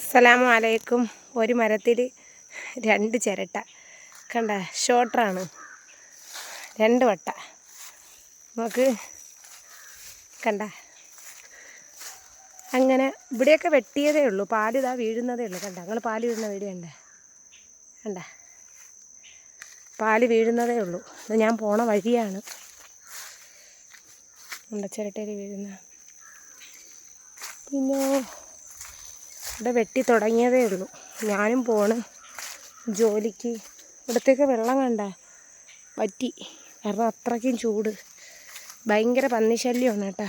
അസ്സലാമു അലൈക്കും. ഒരു മരത്തിൽ 2 ചിരട്ട കണ്ട, ഷോർട്ടറാണ്. 2 വട്ട നമുക്ക് കണ്ട. അങ്ങനെ ഇവിടെയൊക്കെ വെട്ടിയതേ ഉള്ളൂ. പാല് ഇതാ വീഴുന്നതേ ഉള്ളൂ. കണ്ട, ഞങ്ങൾ പാല് വീഴുന്ന വീഡിയോ ഉണ്ട്. കണ്ട, പാല് വീഴുന്നതേ ഉള്ളൂ. അത് ഞാൻ പോണ വഴിയാണ്. കണ്ട, ചിരട്ടയിൽ വീഴുന്ന. പിന്നെ ഇവിടെ വെട്ടി തുടങ്ങിയതേ ഉള്ളൂ. ഞാനും പോണ് ജോലിക്ക്. ഇവിടത്തേക്ക് വെള്ളം കണ്ട വറ്റി. കാരണം അത്രയ്ക്കും ചൂട്, ഭയങ്കര പന്നിശല്യമാണ് കേട്ടോ.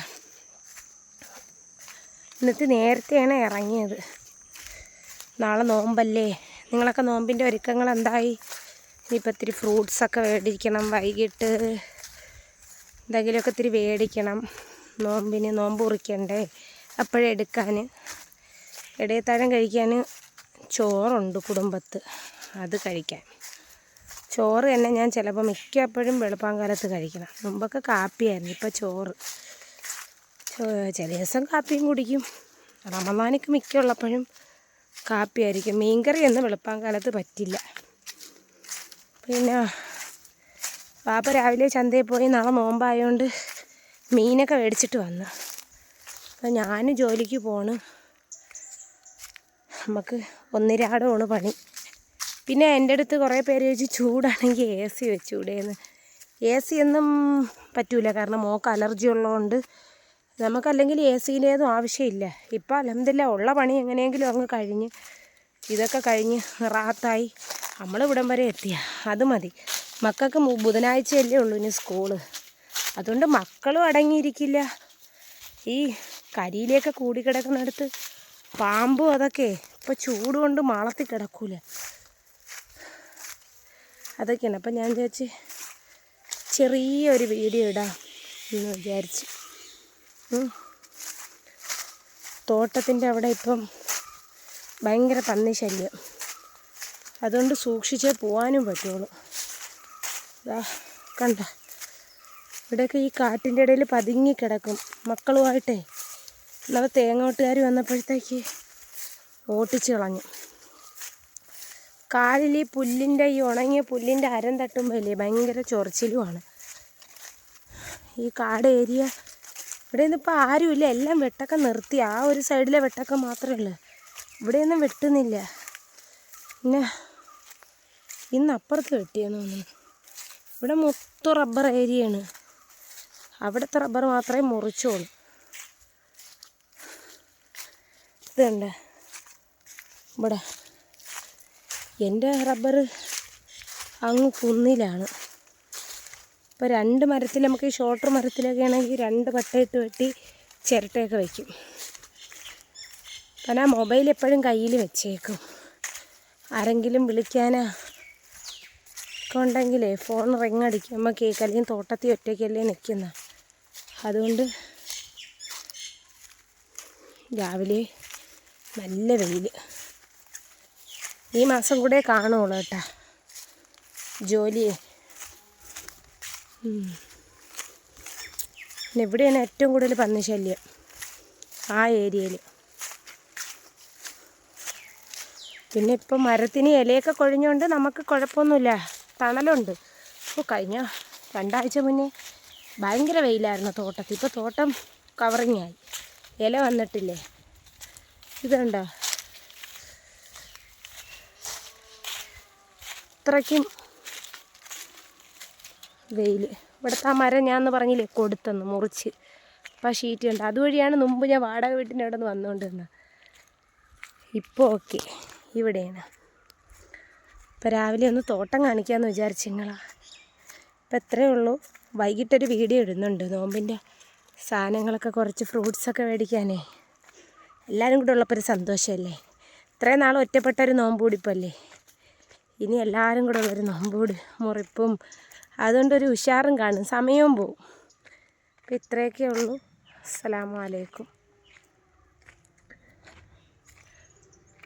ഇന്നത്തെ നേരത്തെയാണ് ഇറങ്ങിയത്. നാളെ നോമ്പല്ലേ. നിങ്ങളൊക്കെ നോമ്പിൻ്റെ ഒരുക്കങ്ങൾ എന്തായി? ഇനിയിപ്പോൾ ഇത്തിരി ഫ്രൂട്ട്സൊക്കെ മേടിക്കണം. വൈകിട്ട് എന്തെങ്കിലുമൊക്കെ ഇത്തിരി മേടിക്കണം. നോമ്പിന് നോമ്പ് കുറിക്കണ്ടേ, അപ്പോഴെടുക്കാൻ. ഇടയത്താഴം കഴിക്കാൻ ചോറുണ്ട് കുടുംബത്ത്, അത് കഴിക്കാൻ. ചോറ് തന്നെ ഞാൻ ചിലപ്പോൾ മിക്കപ്പോഴും വെളുപ്പാങ്കാലത്ത് കഴിക്കണം. മുമ്പൊക്കെ കാപ്പിയായിരുന്നു, ഇപ്പോൾ ചോറ്. ചില ദിവസം കാപ്പിയും കുടിക്കും. റമദാനിക്ക് മിക്കുള്ളപ്പോഴും കാപ്പിയായിരിക്കും. മീൻകറി ഒന്നും വെളുപ്പാങ്കാലത്ത് പറ്റില്ല. പിന്നെ പാപ്പ രാവിലെ ചന്തയിൽ പോയി. നാളെ നോമ്പായതുകൊണ്ട് മീനൊക്കെ മേടിച്ചിട്ട് വന്നു. അപ്പം ഞാൻ ജോലിക്ക് പോണ്. നമുക്ക് ഒന്നിരാടമാണ് പണി. പിന്നെ എൻ്റെ അടുത്ത് കുറേ പേര് ചോദിച്ചു, ചൂടാണെങ്കിൽ AC വെച്ചൂടേന്ന്. AC ഒന്നും പറ്റൂല, കാരണം മോൾക്ക് അലർജി ഉള്ളതുകൊണ്ട്. നമുക്കല്ലെങ്കിൽ ACയിലേതും ആവശ്യമില്ല. ഇപ്പം അൽഹംദുലില്ലാ ഉള്ള പണി എങ്ങനെയെങ്കിലും അങ്ങ് കഴിഞ്ഞ്, ഇതൊക്കെ കഴിഞ്ഞ് റാത്തായി നമ്മളിവിടം വരെ എത്തിയ അത് മതി. മക്കൾക്ക് ബുധനാഴ്ചയല്ലേ ഉള്ളൂ ഇനി സ്കൂള്. അതുകൊണ്ട് മക്കളും അടങ്ങിയിരിക്കില്ല. ഈ കരിയിലേക്ക് കൂടിക്കിടക്കുന്നിടത്ത് പാമ്പും അതൊക്കെ ഇപ്പോൾ ചൂട് കൊണ്ട് മാളത്തിൽ കിടക്കൂല. അതൊക്കെയാണ്. അപ്പം ഞാൻ വിചാരിച്ച് ചെറിയൊരു വീഡിയോ ഇടാം എന്ന് വിചാരിച്ച്. തോട്ടത്തിൻ്റെ അവിടെ ഇപ്പം ഭയങ്കര പന്നി ശല്യം. അതുകൊണ്ട് സൂക്ഷിച്ചേ പോകാനും പറ്റുള്ളൂ. ഇതാ കണ്ട, ഇവിടെയൊക്കെ ഈ കാട്ടിൻ്റെ ഇടയിൽ പതുങ്ങി കിടക്കും മക്കളുമായിട്ടേ. ഇന്നലെ തേങ്ങോട്ടുകാർ വന്നപ്പോഴത്തേക്ക് ഓട്ടിച്ച് കളഞ്ഞു. കാലിൽ ഈ പുല്ലിൻ്റെ, ഈ ഉണങ്ങിയ പുല്ലിൻ്റെ അരം തട്ടുമ്പോൾ ഇല്ലേ ഭയങ്കര ചൊറിച്ചിലുമാണ്. ഈ കാട് ഏരിയ ഇവിടെയൊന്നും ഇപ്പോൾ ആരുമില്ല. എല്ലാം വെട്ടൊക്കെ നിർത്തി. ആ ഒരു സൈഡിലെ വെട്ടൊക്കെ മാത്രമേ ഉള്ളൂ. ഇവിടെയൊന്നും വെട്ടുന്നില്ല. പിന്നെ ഇന്ന് അപ്പുറത്ത് വെട്ടിയെന്ന് തോന്നുന്നു. ഇവിടെ മൊത്തം റബ്ബർ ഏരിയയാണ്. അവിടുത്തെ റബ്ബർ മാത്രമേ മുറിച്ചോളൂ. ഇതുണ്ട് ഇവിടെ. എൻ്റെ റബ്ബർ അങ്ങ് കുന്നിലാണ്. ഇപ്പോൾ 2 മരത്തിൽ, നമുക്ക് ഈ ഷോർട്ടർ മരത്തിലൊക്കെ ആണെങ്കിൽ 2 പട്ടയിട്ട് വെട്ടി ചിരട്ടയൊക്കെ വയ്ക്കും. കാരണം മൊബൈൽ എപ്പോഴും കയ്യിൽ വെച്ചേക്കും. ആരെങ്കിലും വിളിക്കാനാ ഒക്കെ ഉണ്ടെങ്കിലേ ഫോൺ റിങ് അടിക്കുമ്പോൾ കേൾക്കും. അല്ലെങ്കിൽ തോട്ടത്തിൽ ഒറ്റയ്ക്കല്ലേ നിൽക്കുന്ന. അതുകൊണ്ട് രാവിലെ നല്ല വെയിൽ. ഈ മാസം കൂടെ കാണുള്ളൂ കേട്ടോ ജോലിയെ. പിന്നെ ഇവിടെയാണ് ഏറ്റവും കൂടുതൽ പന്നിശല്യം, ആ ഏരിയയിൽ. പിന്നെ ഇപ്പം മരത്തിന് ഇലയൊക്കെ കൊഴിഞ്ഞുകൊണ്ട് നമുക്ക് കുഴപ്പമൊന്നുമില്ല, തണലുണ്ട്. ഇപ്പോൾ കഴിഞ്ഞ 2 ആഴ്ച മുന്നേ ഭയങ്കര വെയിലായിരുന്നു തോട്ടത്തിൽ. ഇപ്പോൾ തോട്ടം കവറിങ്ങായി, ഇല വന്നിട്ടില്ലേ. ഇതുണ്ടോ, അത്രയ്ക്കും വെയിൽ. ഇവിടുത്തെ ആ മരം ഞാൻ പറഞ്ഞില്ലേ കൊടുത്തെന്ന്, മുറിച്ച്. അപ്പോൾ ആ ഷീറ്റ് ഉണ്ട്. അതുവഴിയാണ് മുമ്പ് ഞാൻ വാടക വീട്ടിൻ്റെ അവിടെ നിന്ന് വന്നുകൊണ്ടിരുന്നത്. ഇപ്പോൾ ഓക്കെ, ഇവിടെയാണ്. ഇപ്പോൾ രാവിലെ ഒന്ന് തോട്ടം കാണിക്കാമെന്ന് വിചാരിച്ചു നിങ്ങളാ. ഇപ്പം എത്രയേ ഉള്ളൂ. വൈകിട്ടൊരു വീഡിയോ ഇടുന്നുണ്ട് നോമ്പിൻ്റെ സാധനങ്ങളൊക്കെ, കുറച്ച് ഫ്രൂട്ട്സൊക്കെ മേടിക്കാനേ. എല്ലാവരും കൂടെ ഉള്ളപ്പോൾ ഒരു സന്തോഷമല്ലേ. ഇത്രയും നാൾ ഒറ്റപ്പെട്ടൊരു നോമ്പ് പിടിപ്പല്ലേ. ഇനി എല്ലാവരും കൂടെ ഉള്ളൊരു നോമ്പ് മുറിപ്പും, അതുകൊണ്ടൊരു ഉഷാറും കാണും, സമയവും പോവും. അപ്പോൾ ഇത്രയൊക്കെ ഉള്ളൂ. അസ്സലാമു അലൈക്കും.